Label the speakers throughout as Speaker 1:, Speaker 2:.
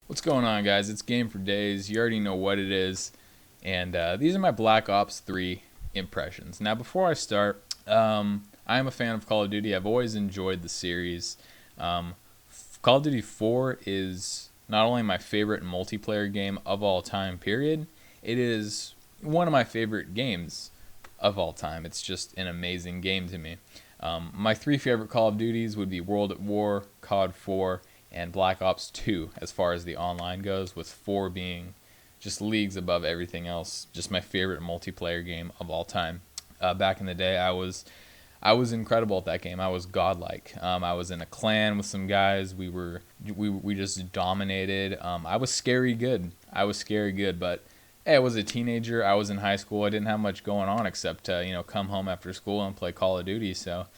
Speaker 1: What's going on, guys? It's Game for Days. You already know what it is. And these are my Black Ops 3 impressions. Now, before I start, I am a fan of Call of Duty. I've always enjoyed the series. Call of Duty 4 is not only my favorite multiplayer game of all time, period, it is one of my favorite games of all time. It's just an amazing game to me. My three favorite Call of Duties would be World at War, COD 4, and Black Ops 2 as far as the online goes, with 4 being just leagues above everything else. Just my favorite multiplayer game of all time. Back in the day, I was incredible at that game. I was godlike. I was in a clan with some guys. We just dominated. I was scary good. But hey, I was a teenager. I was in high school. I didn't have much going on except come home after school and play Call of Duty. So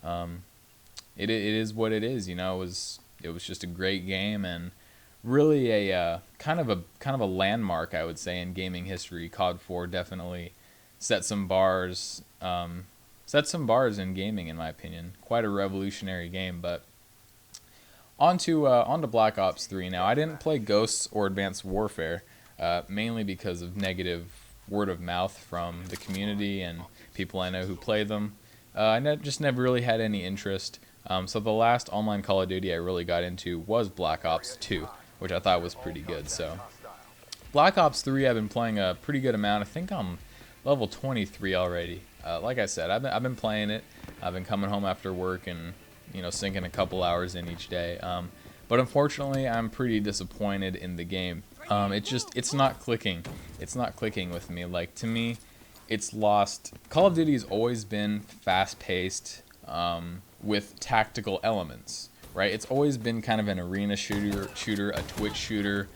Speaker 1: um, it is what it is. It was just a great game and really a kind of a landmark, I would say, in gaming history. COD 4 definitely set some bars. Set some bars in gaming, in my opinion. Quite a revolutionary game. But onto Black Ops 3 now. I didn't play Ghosts or Advanced Warfare, mainly because of negative word of mouth from the community and people I know who play them. Just never really had any interest. So the last online Call of Duty I really got into was Black Ops 2, which I thought was pretty good. So Black Ops 3 I've been playing a pretty good amount. I think I'm level 23 already. Like I said, I've been playing it. I've been coming home after work and sinking a couple hours in each day. But unfortunately, I'm pretty disappointed in the game. It's not clicking. It's not clicking with me. Like, to me, it's lost. Call of Duty has always been fast-paced, with tactical elements, right? It's always been kind of an arena shooter, a Twitch shooter.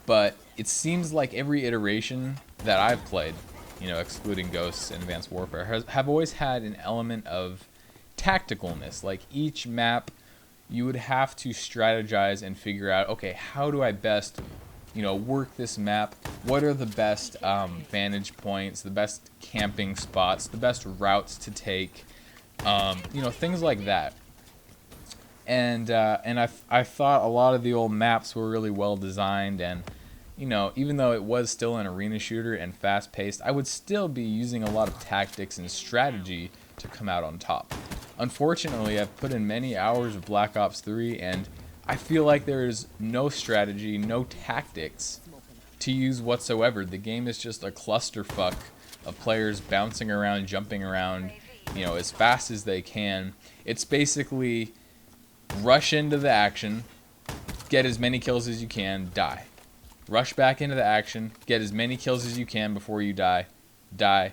Speaker 1: But it seems like every iteration that I've played, excluding Ghosts and Advanced Warfare, have always had an element of tacticalness. Like, each map, you would have to strategize and figure out, okay, how do I best, work this map? What are the best vantage points, the best camping spots, the best routes to take? Things like that. And I thought a lot of the old maps were really well designed, and even though it was still an arena shooter and fast paced, I would still be using a lot of tactics and strategy to come out on top. Unfortunately, I've put in many hours of Black Ops 3, and I feel like there is no strategy, no tactics to use whatsoever. The game is just a clusterfuck of players bouncing around, jumping around, as fast as they can. It's basically rush into the action, get as many kills as you can, die. Rush back into the action, get as many kills as you can before you die, die.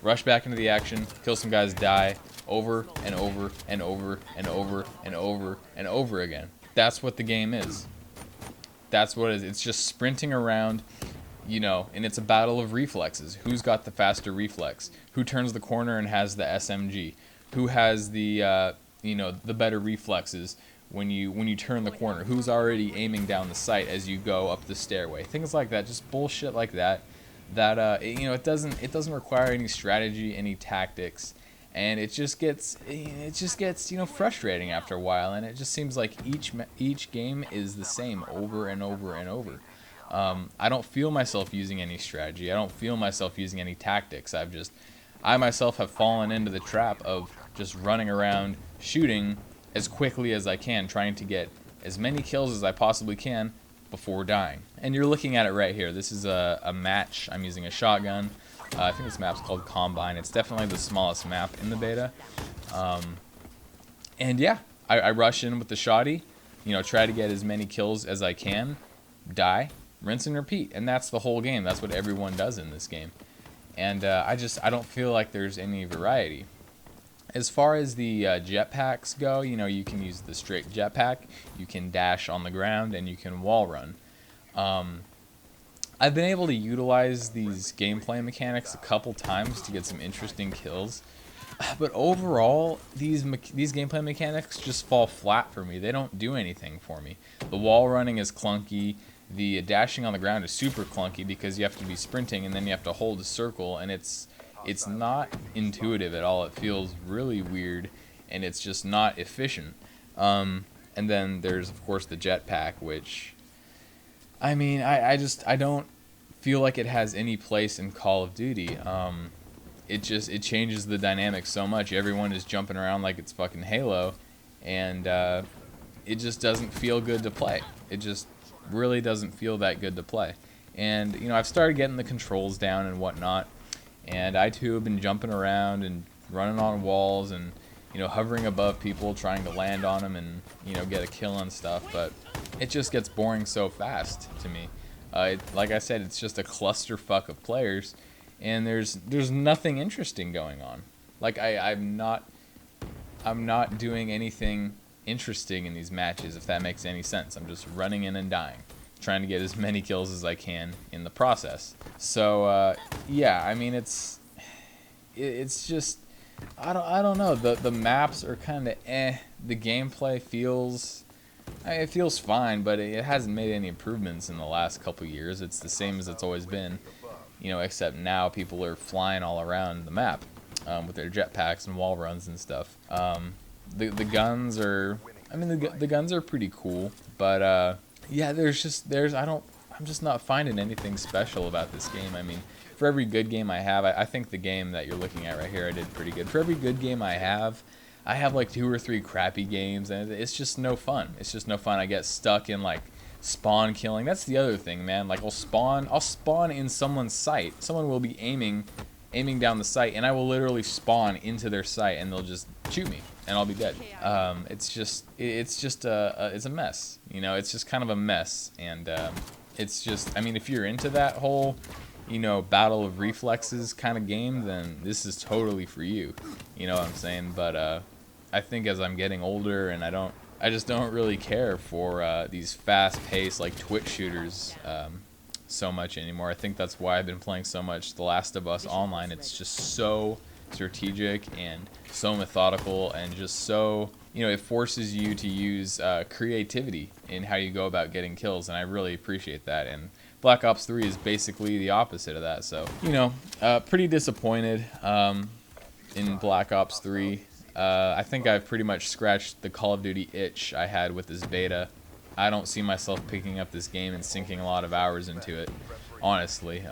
Speaker 1: Rush back into the action, kill some guys, die, over and over and over and over and over and over again. That's what the game is. That's what it is. It's just sprinting around, and it's a battle of reflexes. Who's got the faster reflex? Who turns the corner and has the SMG? Who has the better reflexes when you turn the corner? Who's already aiming down the sight as you go up the stairway? Things like that, just bullshit like that. It doesn't require any strategy, any tactics, and it just gets frustrating after a while, and it just seems like each game is the same over and over and over. I don't feel myself using any strategy. I don't feel myself using any tactics. I myself have fallen into the trap of just running around shooting as quickly as I can, trying to get as many kills as I possibly can before dying. And you're looking at it right here. This is a match. I'm using a shotgun. I think this map's called Combine. It's definitely the smallest map in the beta. And yeah, I rush in with the shotty, try to get as many kills as I can, die, rinse and repeat. And that's the whole game. That's what everyone does in this game. And I don't feel like there's any variety. As far as the jetpacks go, you can use the straight jetpack, you can dash on the ground, and you can wall run. I've been able to utilize these gameplay mechanics a couple times to get some interesting kills, but overall, these gameplay mechanics just fall flat for me. They don't do anything for me. The wall running is clunky. The dashing on the ground is super clunky because you have to be sprinting and then you have to hold a circle, and it's not intuitive at all. It feels really weird, and it's just not efficient. And then there's, of course, the jetpack, which I mean, I don't feel like it has any place in Call of Duty. It changes the dynamic so much. Everyone is jumping around like it's fucking Halo, and it just doesn't feel good to play. It just really doesn't feel that good to play. And I've started getting the controls down and whatnot, and I too have been jumping around and running on walls and hovering above people, trying to land on them and get a kill and stuff. But it just gets boring so fast to me. Like I said, it's just a clusterfuck of players, and there's nothing interesting going on. Like I'm not doing anything interesting in these matches, if that makes any sense. I'm just running in and dying, trying to get as many kills as I can in the process. So yeah, I mean it's just I don't know. The maps are kind of eh. The gameplay feels it feels fine, but it hasn't made any improvements in the last couple years. It's the same as it's always been, except now people are flying all around the map with their jetpacks and wall runs and stuff. The guns are, I mean, the guns are pretty cool, but yeah, I'm just not finding anything special about this game. I mean, for every good game I have, I think the game that you're looking at right here, I did pretty good. For every good game I have like 2 or 3 crappy games, and it's just no fun. It's just no fun. I get stuck in like spawn killing. That's the other thing, man. Like I'll spawn in someone's sight. Someone will be aiming down the sight, and I will literally spawn into their sight, and they'll just shoot me, and I'll be dead. It's a mess. It's just kind of a mess, and it's just, I mean, if you're into that whole battle of reflexes kind of game, then this is totally for you. You know what I'm saying? But I think as I'm getting older, and I just don't really care for these fast-paced like Twitch shooters so much anymore. I think that's why I've been playing so much The Last of Us Online. It's just so strategic and so methodical, and just so it forces you to use creativity in how you go about getting kills, and I really appreciate that. And Black Ops 3 is basically the opposite of that. So pretty disappointed in Black Ops 3. I think I've pretty much scratched the Call of Duty itch I had with this beta. I don't see myself picking up this game and sinking a lot of hours into it, honestly.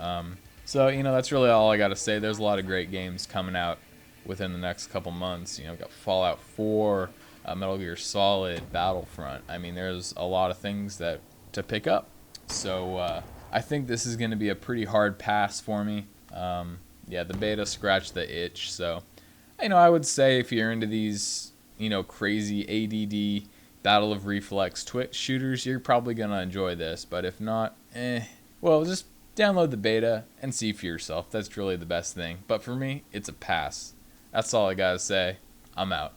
Speaker 1: So that's really all I got to say. There's a lot of great games coming out within the next couple months. We've got Fallout 4, Metal Gear Solid, Battlefront. I mean, there's a lot of things to pick up. So I think this is going to be a pretty hard pass for me. Yeah, the beta scratched the itch. So I would say if you're into these crazy ADD Battle of Reflex Twitch shooters, you're probably going to enjoy this. But if not, well, just download the beta and see for yourself. That's really the best thing. But for me, it's a pass. That's all I got to say. I'm out.